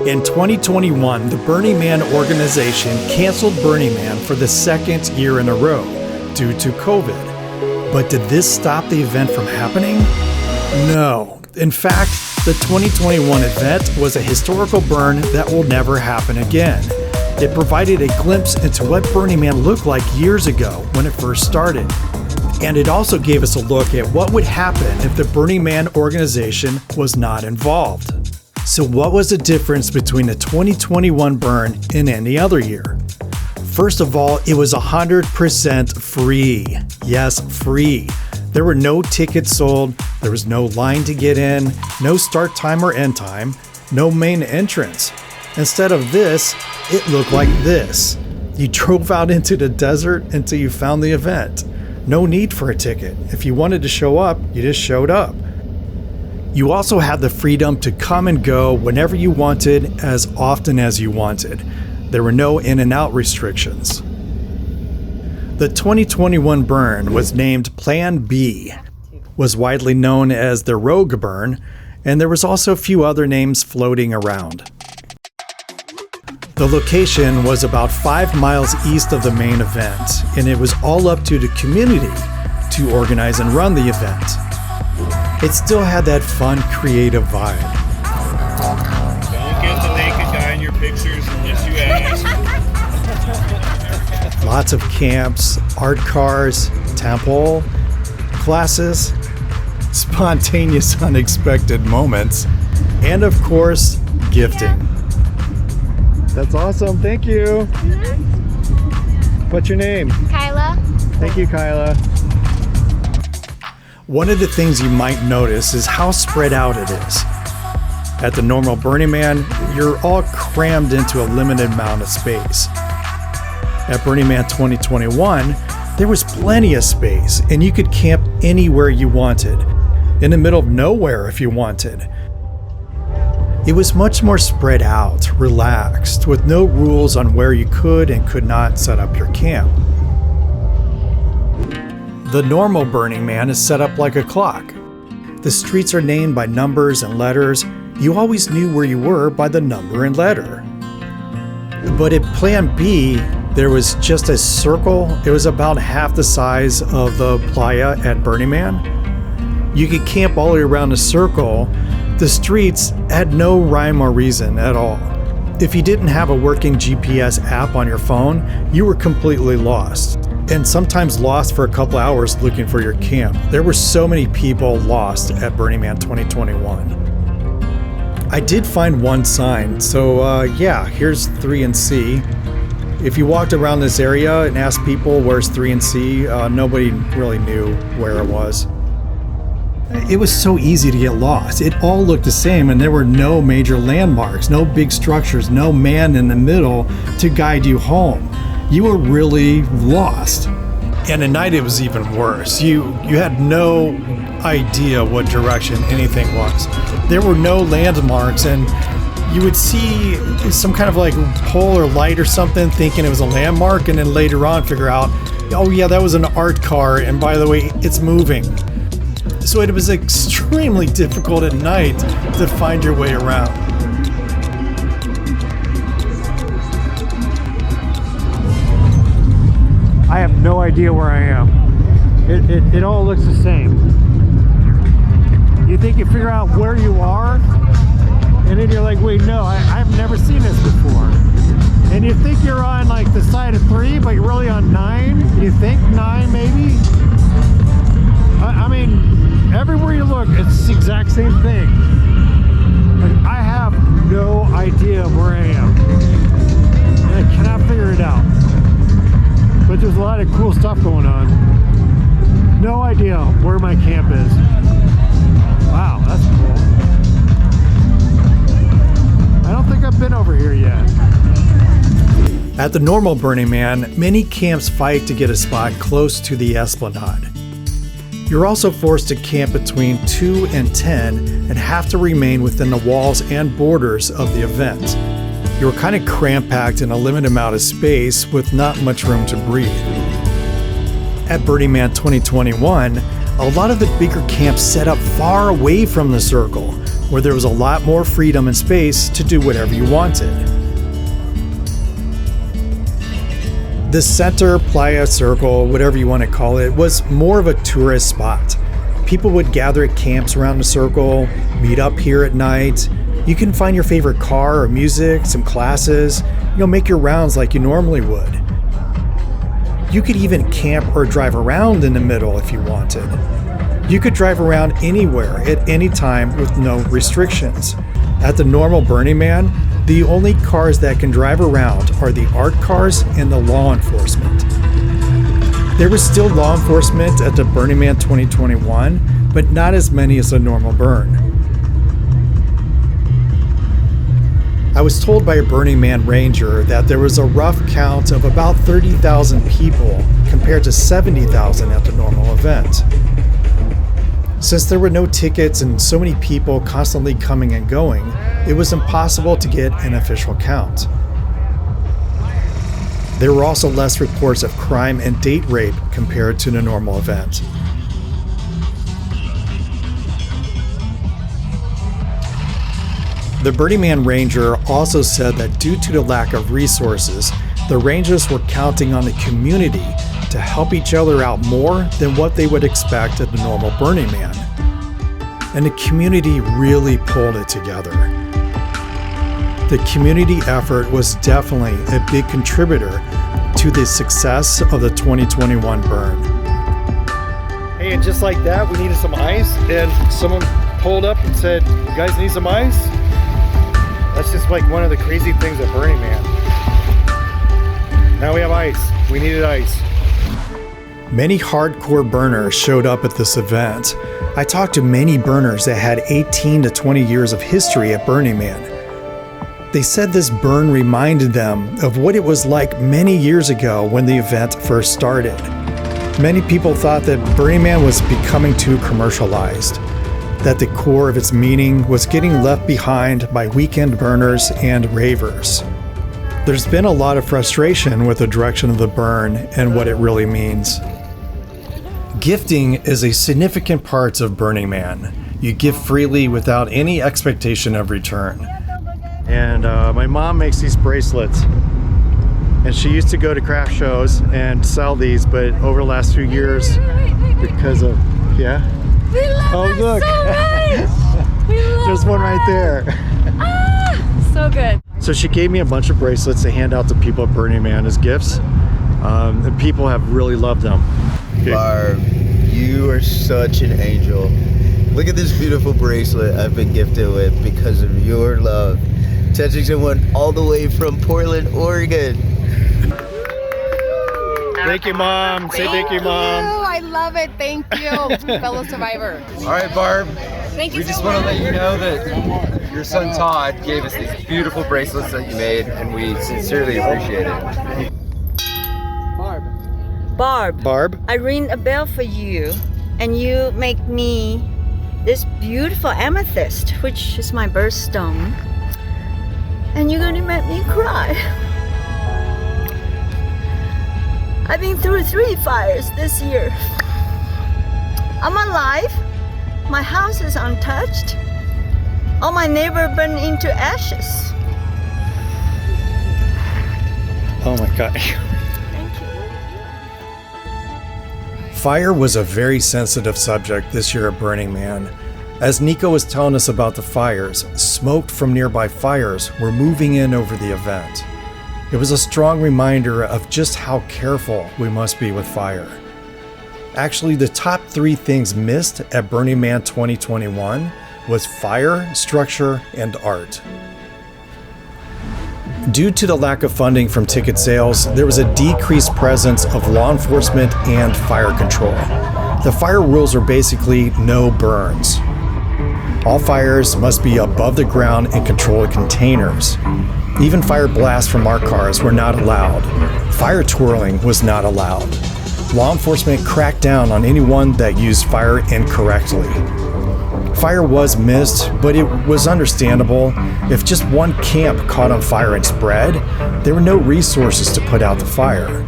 In 2021, the Burning Man organization canceled Burning Man for the second year in a row due to COVID. But did this stop the event from happening? No. In fact, the 2021 event was a historical burn that will never happen again. It provided a glimpse into what Burning Man looked like years ago when it first started. And it also gave us a look at what would happen if the Burning Man organization was not involved. So what was the difference between the 2021 burn and any other year? First of all, it was 100% free. Yes, free. There were no tickets sold, there was no line to get in, no start time or end time, no main entrance. Instead of this, it looked like this. You drove out into the desert until you found the event. No need for a ticket. If you wanted to show up, you just showed up. You also had the freedom to come and go whenever you wanted, as often as you wanted. There were no in and out restrictions. The 2021 burn was named Plan B, was widely known as the Rogue Burn, and there was also a few other names floating around. The location was about 5 miles east of the main event, and it was all up to the community to organize and run the event. It still had that fun, creative vibe. Don't get the naked guy in your pictures unless you ask. Lots of camps, art cars, temple, classes, spontaneous, unexpected moments, and of course, gifting. That's awesome. Thank you. What's your name? Kyla. Thank you, Kyla. One of the things you might notice is how spread out it is. At the normal Burning Man, you're all crammed into a limited amount of space. At Burning Man 2021, there was plenty of space, and you could camp anywhere you wanted, in the middle of nowhere if you wanted. It was much more spread out, relaxed, with no rules on where you could and could not set up your camp. The normal Burning Man is set up like a clock. The streets are named by numbers and letters. You always knew where you were by the number and letter. But at Plan B, there was just a circle. It was about half the size of the playa at Burning Man. You could camp all the way around the circle. The streets had no rhyme or reason at all. If you didn't have a working GPS app on your phone, you were completely lost. And sometimes lost for a couple hours looking for your camp. There were so many people lost at Burning Man 2021. I did find one sign, so here's 3 and C. If you walked around this area and asked people where's 3 and C, nobody really knew where it was. It was so easy to get lost. It all looked the same, and there were no major landmarks, no big structures, no man in the middle to guide you home. You were really lost. And at night it was even worse. You had no idea what direction anything was. There were no landmarks, and you would see some kind of like pole or light or something thinking it was a landmark, and then later on figure out, oh yeah, that was an art car, and by the way, it's moving. So it was extremely difficult at night to find your way around. I have no idea where I am. It all looks the same. You think you figure out where you are, and then you're like, wait, no, I've never seen this before. And you think you're on like the side of 3, but you're really on 9. You think 9 maybe? I mean, everywhere you look, it's the exact same thing. Like, I have no idea where I am. And I cannot figure it out. But there's a lot of cool stuff going on. No idea where my camp is. Wow, that's cool. I don't think I've been over here yet. At the normal Burning Man, many camps fight to get a spot close to the esplanade. You're also forced to camp between 2 and 10 and have to remain within the walls and borders of the event. You're kind of cramped in a limited amount of space with not much room to breathe. At Burning Man 2021, a lot of the bigger camps set up far away from the circle, where there was a lot more freedom and space to do whatever you wanted. The center, playa, circle, whatever you want to call it, was more of a tourist spot. People would gather at camps around the circle, meet up here at night. You can find your favorite car or music, some classes, make your rounds like you normally would. You could even camp or drive around in the middle if you wanted. You could drive around anywhere at any time with no restrictions. At the normal Burning Man, the only cars that can drive around are the art cars and the law enforcement. There was still law enforcement at the Burning Man 2021, but not as many as the normal burn. I was told by a Burning Man ranger that there was a rough count of about 30,000 people compared to 70,000 at the normal event. Since there were no tickets and so many people constantly coming and going, it was impossible to get an official count. There were also less reports of crime and date rape compared to the normal event. The Burning Man ranger also said that due to the lack of resources, the rangers were counting on the community to help each other out more than what they would expect at the normal Burning Man. And the community really pulled it together. The community effort was definitely a big contributor to the success of the 2021 burn. Hey, and just like that, we needed some ice, and someone pulled up and said, "You guys need some ice?" That's just like one of the crazy things at Burning Man. Now we have ice. We needed ice. Many hardcore burners showed up at this event. I talked to many burners that had 18 to 20 years of history at Burning Man. They said this burn reminded them of what it was like many years ago when the event first started. Many people thought that Burning Man was becoming too commercialized, that the core of its meaning was getting left behind by weekend burners and ravers. There's been a lot of frustration with the direction of the burn and what it really means. Gifting is a significant part of Burning Man. You give freely without any expectation of return. And my mom makes these bracelets. And she used to go to craft shows and sell these, but over the last few years, because of, yeah? We love it look. so much! We love There's one right there. So good. So she gave me a bunch of bracelets to hand out to people at Burning Man as gifts. And people have really loved them. Okay. Barb, you are such an angel. Look at this beautiful bracelet I've been gifted with because of your love. Touching someone all the way from Portland, Oregon. Thank you, Mom. Say thank you, Mom. I love it. Thank you, fellow survivor. All right, Barb. Thank you We just so want to much. let you know that your son Todd gave us these beautiful bracelets that you made, and we sincerely appreciate it. Barb, I ring a bell for you, and you make me this beautiful amethyst, which is my birthstone, and you're gonna make me cry. I've been through 3 fires this year. I'm alive. My house is untouched. All my neighbors burned into ashes. Oh my God. Thank you. Fire was a very sensitive subject this year at Burning Man. As Nico was telling us about the fires, smoke from nearby fires were moving in over the event. It was a strong reminder of just how careful we must be with fire. Actually, the top 3 things missed at Burning Man 2021 was fire, structure, and art. Due to the lack of funding from ticket sales, there was a decreased presence of law enforcement and fire control. The fire rules are basically no burns. All fires must be above the ground in controlled containers. Even fire blasts from our cars were not allowed. Fire twirling was not allowed. Law enforcement cracked down on anyone that used fire incorrectly. Fire was missed, but it was understandable. If just one camp caught on fire and spread, there were no resources to put out the fire.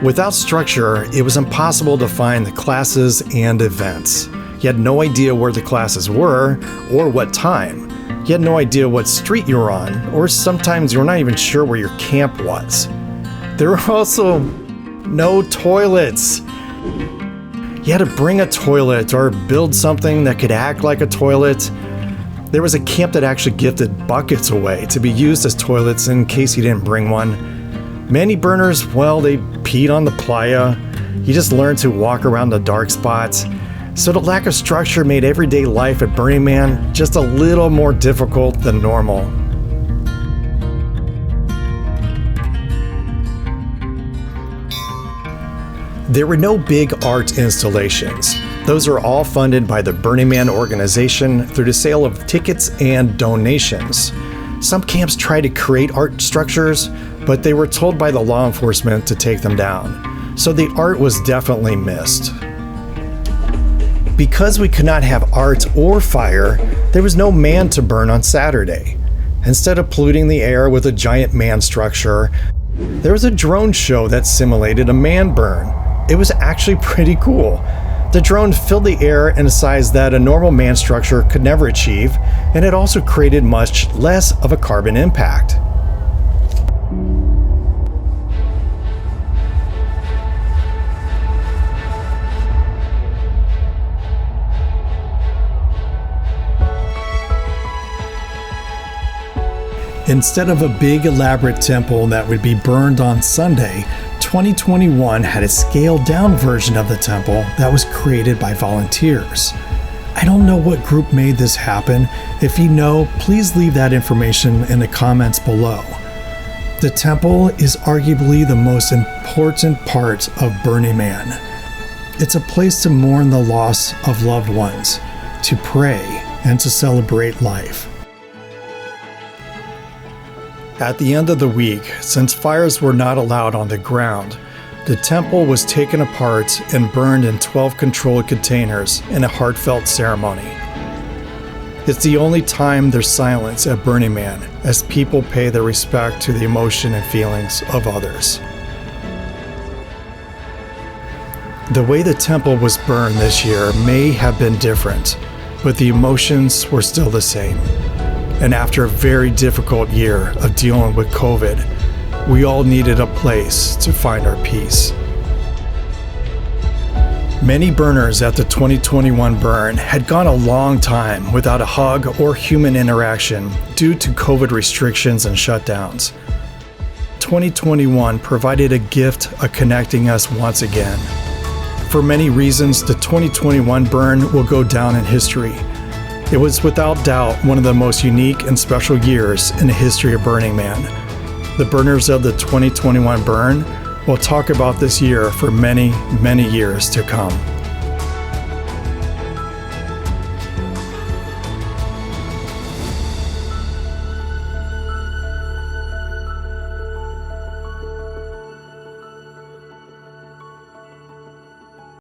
Without structure, it was impossible to find the classes and events. You had no idea where the classes were or what time. You had no idea what street you were on, or sometimes you were not even sure where your camp was. There were also no toilets. You had to bring a toilet or build something that could act like a toilet. There was a camp that actually gifted buckets away to be used as toilets in case you didn't bring one. Many burners, well, they peed on the playa. You just learned to walk around the dark spots. So the lack of structure made everyday life at Burning Man just a little more difficult than normal. There were no big art installations. Those are all funded by the Burning Man organization through the sale of tickets and donations. Some camps tried to create art structures, but they were told by the law enforcement to take them down. So the art was definitely missed. Because we could not have art or fire, there was no man to burn on Saturday. Instead of polluting the air with a giant man structure, there was a drone show that simulated a man burn. It was actually pretty cool. The drone filled the air in a size that a normal man structure could never achieve, and it also created much less of a carbon impact. Instead of a big elaborate temple that would be burned on Sunday, 2021 had a scaled down version of the temple that was created by volunteers. I don't know what group made this happen. If you know, please leave that information in the comments below. The temple is arguably the most important part of Burning Man. It's a place to mourn the loss of loved ones, to pray, and to celebrate life. At the end of the week, since fires were not allowed on the ground, the temple was taken apart and burned in 12 controlled containers in a heartfelt ceremony. It's the only time there's silence at Burning Man as people pay their respect to the emotion and feelings of others. The way the temple was burned this year may have been different, but the emotions were still the same. And after a very difficult year of dealing with COVID, we all needed a place to find our peace. Many burners at the 2021 burn had gone a long time without a hug or human interaction due to COVID restrictions and shutdowns. 2021 provided a gift of connecting us once again. For many reasons, the 2021 burn will go down in history. It was without doubt one of the most unique and special years in the history of Burning Man. The burners of the 2021 burn will talk about this year for many, many years to come.